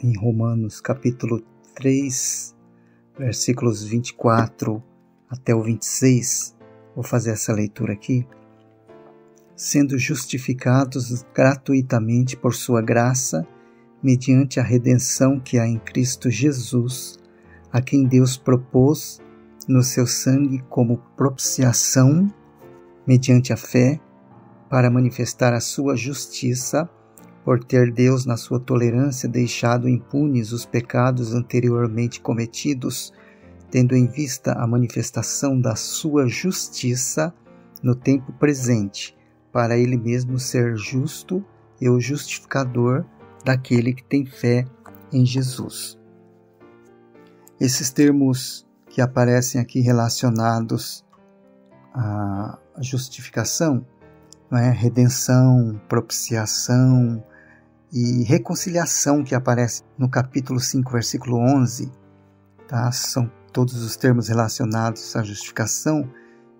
em Romanos capítulo 3, versículos 24 até o 26. Vou fazer essa leitura aqui. Sendo justificados gratuitamente por sua graça, mediante a redenção que há em Cristo Jesus, a quem Deus propôs no seu sangue como propiciação, mediante a fé, para manifestar a sua justiça, por ter Deus, na sua tolerância, deixado impunes os pecados anteriormente cometidos, tendo em vista a manifestação da sua justiça no tempo presente, para ele mesmo ser justo e o justificador daquele que tem fé em Jesus. Esses termos que aparecem aqui relacionados à justificação, redenção, propiciação e reconciliação, que aparece no capítulo 5, versículo 11, tá? São todos os termos relacionados à justificação,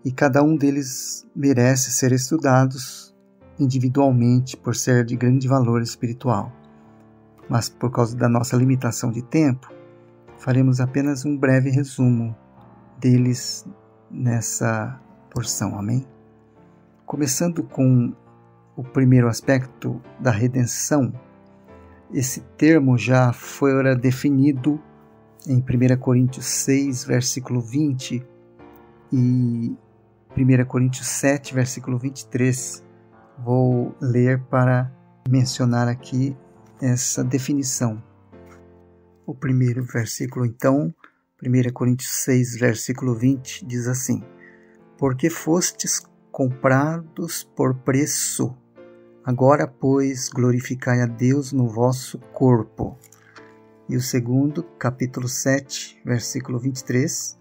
e cada um deles merece ser estudados individualmente por ser de grande valor espiritual. Mas por causa da nossa limitação de tempo, faremos apenas um breve resumo deles nessa porção, amém? Começando com o primeiro aspecto da redenção, esse termo já foi definido em 1 Coríntios 6, versículo 20 e 1 Coríntios 7, versículo 23. Vou ler para mencionar aqui essa definição. O primeiro versículo, então, 1 Coríntios 6, versículo 20, diz assim: Porque fostes comprados por preço, agora, pois, glorificai a Deus no vosso corpo. E o segundo, capítulo 7, versículo 23,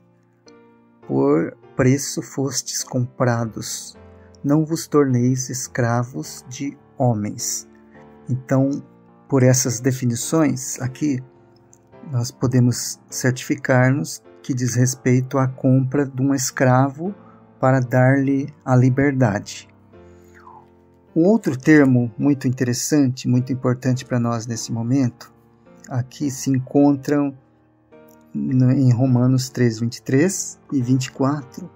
Por preço fostes comprados, não vos torneis escravos de homens. Então, por essas definições aqui, nós podemos certificar-nos que diz respeito à compra de um escravo para dar-lhe a liberdade. Um outro termo muito interessante, muito importante para nós nesse momento, aqui se encontram em Romanos 3, 23 e 24.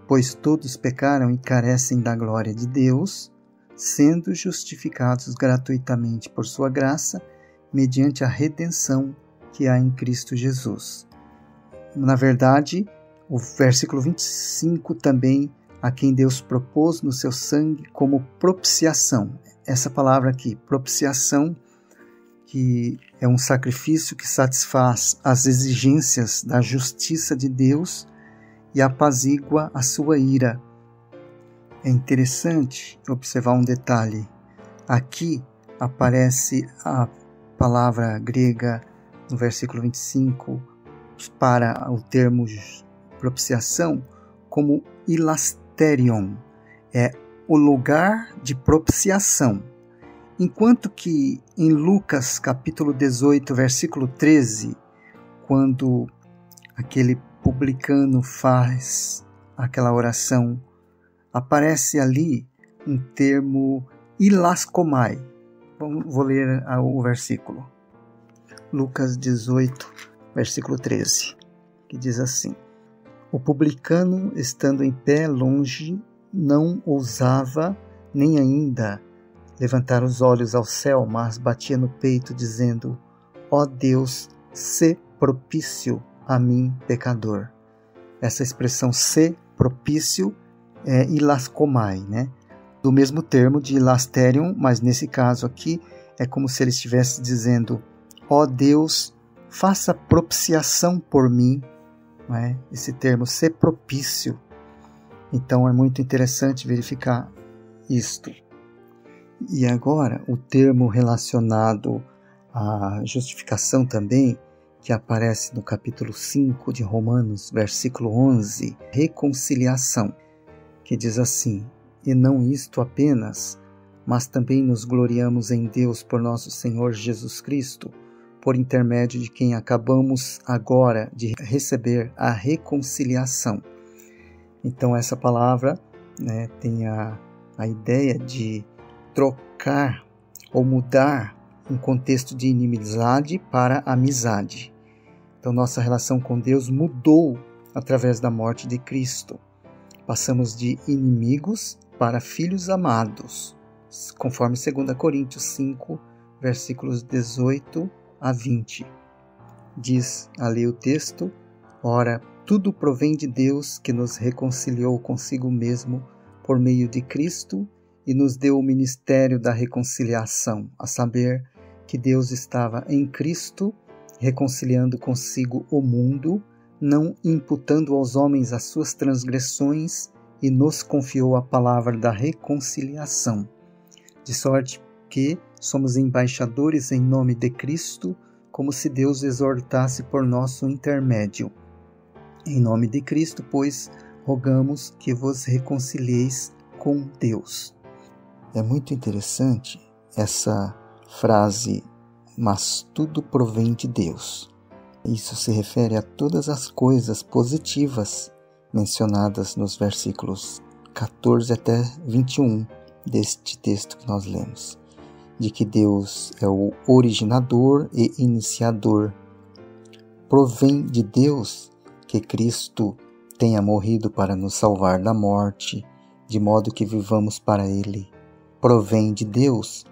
Pois todos pecaram e carecem da glória de Deus, sendo justificados gratuitamente por sua graça, mediante a redenção que há em Cristo Jesus. Na verdade, o versículo 25 também, a quem Deus propôs no seu sangue como propiciação. Essa palavra aqui, propiciação, que é um sacrifício que satisfaz as exigências da justiça de Deus e apazigua a sua ira. É interessante observar um detalhe. Aqui aparece a palavra grega no versículo 25 para o termo propiciação como hilasterion, é o lugar de propiciação. Enquanto que em Lucas capítulo 18, versículo 13, quando aquele publicano faz aquela oração, aparece ali um termo hilaskomai. Vou ler o versículo. Lucas 18, versículo 13, que diz assim: O publicano, estando em pé longe, não ousava nem ainda levantar os olhos ao céu, mas batia no peito, dizendo: Ó Deus, sê propício a mim, pecador. Essa expressão sê propício é hilaskomai, né? Do mesmo termo de hilasterion, mas nesse caso aqui é como se ele estivesse dizendo: ó Deus, faça propiciação por mim. Não é? Esse termo ser propício. Então é muito interessante verificar isto. E agora o termo relacionado à justificação também, que aparece no capítulo 5 de Romanos, versículo 11, reconciliação, que diz assim: e não isto apenas, mas também nos gloriamos em Deus por nosso Senhor Jesus Cristo, por intermédio de quem acabamos agora de receber a reconciliação. Então essa palavra, tem a ideia de trocar ou mudar um contexto de inimizade para amizade. Então, nossa relação com Deus mudou através da morte de Cristo. Passamos de inimigos para filhos amados, conforme 2 Coríntios 5, versículos 18 a 20. Diz ali o texto: ora, tudo provém de Deus, que nos reconciliou consigo mesmo por meio de Cristo e nos deu o ministério da reconciliação, a saber, que Deus estava em Cristo, reconciliando consigo o mundo, não imputando aos homens as suas transgressões, e nos confiou a palavra da reconciliação. De sorte que somos embaixadores em nome de Cristo, como se Deus exortasse por nosso intermédio. Em nome de Cristo, pois, rogamos que vos reconcilieis com Deus. É muito interessante essa frase, mas tudo provém de Deus. Isso se refere a todas as coisas positivas mencionadas nos versículos 14 até 21 deste texto que nós lemos. De que Deus é o originador e iniciador. Provém de Deus que Cristo tenha morrido para nos salvar da morte, de modo que vivamos para Ele. Provém de Deus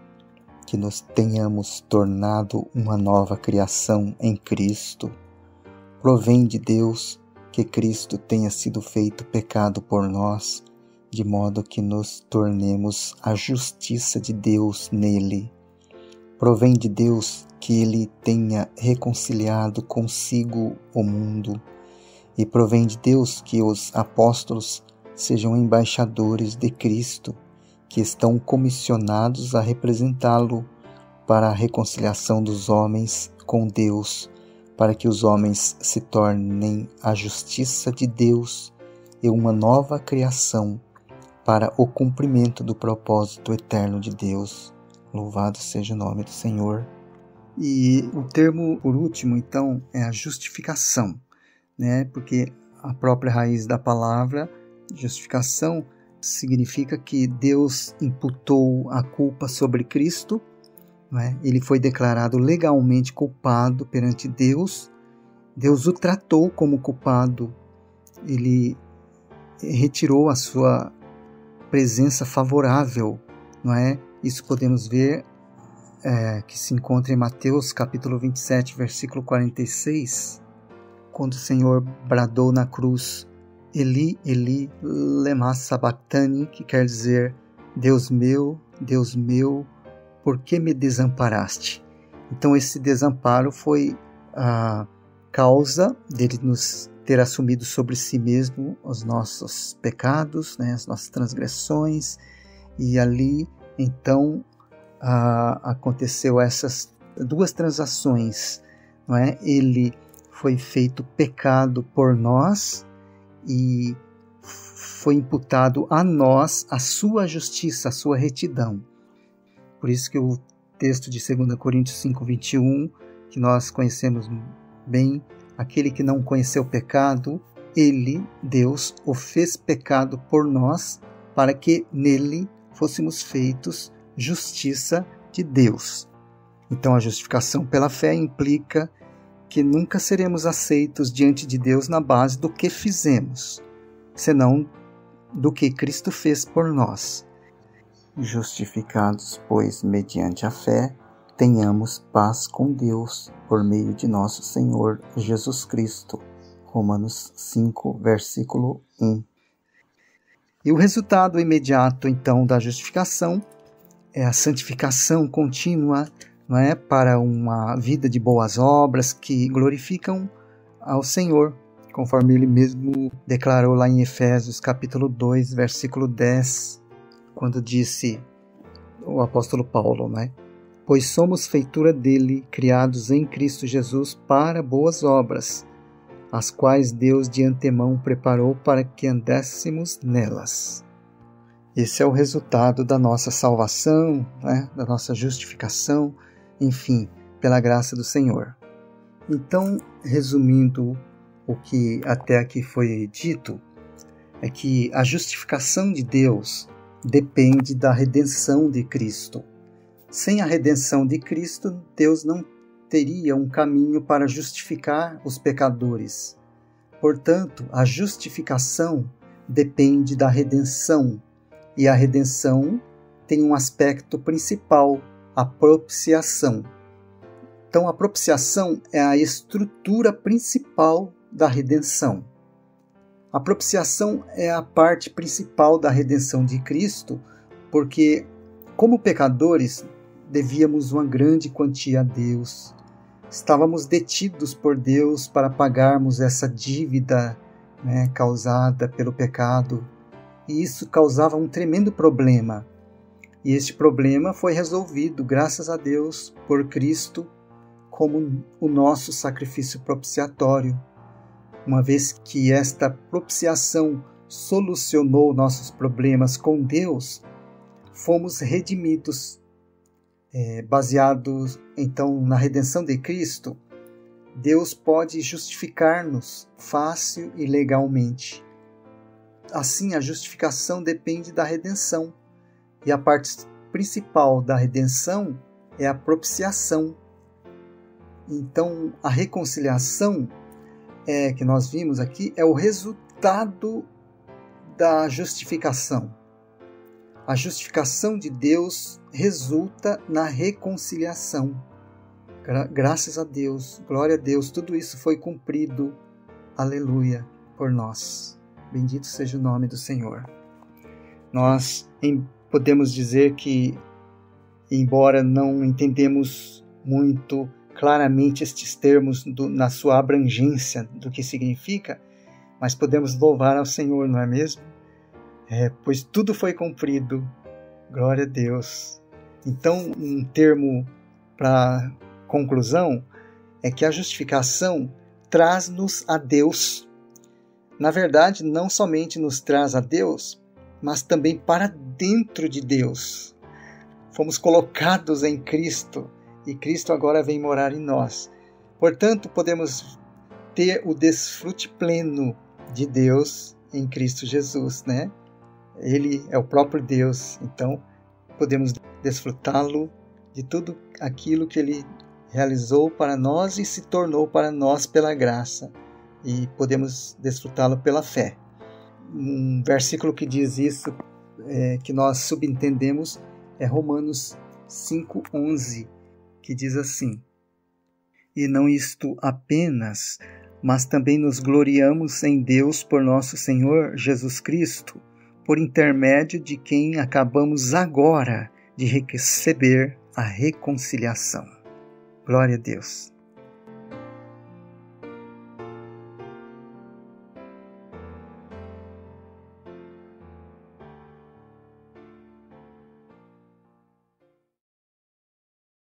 que nos tenhamos tornado uma nova criação em Cristo. Provém de Deus que Cristo tenha sido feito pecado por nós, de modo que nos tornemos a justiça de Deus nele. Provém de Deus que Ele tenha reconciliado consigo o mundo, e provém de Deus que os apóstolos sejam embaixadores de Cristo, que estão comissionados a representá-lo para a reconciliação dos homens com Deus, para que os homens se tornem a justiça de Deus e uma nova criação para o cumprimento do propósito eterno de Deus. Louvado seja o nome do Senhor. E o termo, por último, então, é a justificação, né? Porque a própria raiz da palavra justificação significa que Deus imputou a culpa sobre Cristo, né? Ele foi declarado legalmente culpado perante Deus. Deus o tratou como culpado. Ele retirou a sua presença favorável, não é? Isso podemos ver que se encontra em Mateus capítulo 27, versículo 46, quando o Senhor bradou na cruz: Eli, Eli, lema sabachthani, que quer dizer: Deus meu, por que me desamparaste? Então esse desamparo foi a causa dele nos ter assumido sobre si mesmo os nossos pecados, né, as nossas transgressões, e ali então aconteceu essas duas transações, não é? Ele foi feito pecado por nós e foi imputado a nós a sua justiça, a sua retidão. Por isso que o texto de 2 Coríntios 5, 21, que nós conhecemos bem, aquele que não conheceu o pecado, ele, Deus, o fez pecado por nós, para que nele fôssemos feitos justiça de Deus. Então a justificação pela fé implica que nunca seremos aceitos diante de Deus na base do que fizemos, senão do que Cristo fez por nós. Justificados, pois, mediante a fé, tenhamos paz com Deus por meio de nosso Senhor Jesus Cristo. Romanos 5, versículo 1. E o resultado imediato, então, da justificação é a santificação contínua, não é? Para uma vida de boas obras que glorificam ao Senhor, conforme Ele mesmo declarou lá em Efésios capítulo 2, versículo 10, quando disse o apóstolo Paulo, né? Pois somos feitura dele, criados em Cristo Jesus para boas obras, as quais Deus de antemão preparou para que andássemos nelas. Esse é o resultado da nossa salvação, né? Da nossa justificação, enfim, pela graça do Senhor. Então, resumindo o que até aqui foi dito, é que a justificação de Deus depende da redenção de Cristo. Sem a redenção de Cristo, Deus não teria um caminho para justificar os pecadores. Portanto, a justificação depende da redenção, e a redenção tem um aspecto principal, a propiciação. Então, a propiciação é a estrutura principal da redenção. A propiciação é a parte principal da redenção de Cristo, porque, como pecadores, devíamos uma grande quantia a Deus. Estávamos detidos por Deus para pagarmos essa dívida, causada pelo pecado. E isso causava um tremendo problema. E este problema foi resolvido, graças a Deus, por Cristo, como o nosso sacrifício propiciatório. Uma vez que esta propiciação solucionou nossos problemas com Deus, fomos redimidos. Baseados, então, na redenção de Cristo, Deus pode justificar-nos fácil e legalmente. Assim, a justificação depende da redenção. E a parte principal da redenção é a propiciação. Então, a reconciliação que nós vimos aqui é o resultado da justificação. A justificação de Deus resulta na reconciliação. Graças a Deus, glória a Deus, tudo isso foi cumprido, aleluia, por nós. Bendito seja o nome do Senhor. Nós podemos dizer que, embora não entendemos muito claramente estes termos na sua abrangência do que significa, mas podemos louvar ao Senhor, não é mesmo? Pois tudo foi cumprido, glória a Deus. Então, um termo para conclusão é que a justificação traz-nos a Deus. Na verdade, não somente nos traz a Deus, mas também para dentro de Deus. Fomos colocados em Cristo e Cristo agora vem morar em nós. Portanto, podemos ter o desfrute pleno de Deus em Cristo Jesus, né? Ele é o próprio Deus, então podemos desfrutá-lo de tudo aquilo que Ele realizou para nós e se tornou para nós pela graça, e podemos desfrutá-lo pela fé. Um versículo que diz isso, que nós subentendemos, é Romanos 5:11, que diz assim: E não isto apenas, mas também nos gloriamos em Deus por nosso Senhor Jesus Cristo, por intermédio de quem acabamos agora de receber a reconciliação. Glória a Deus.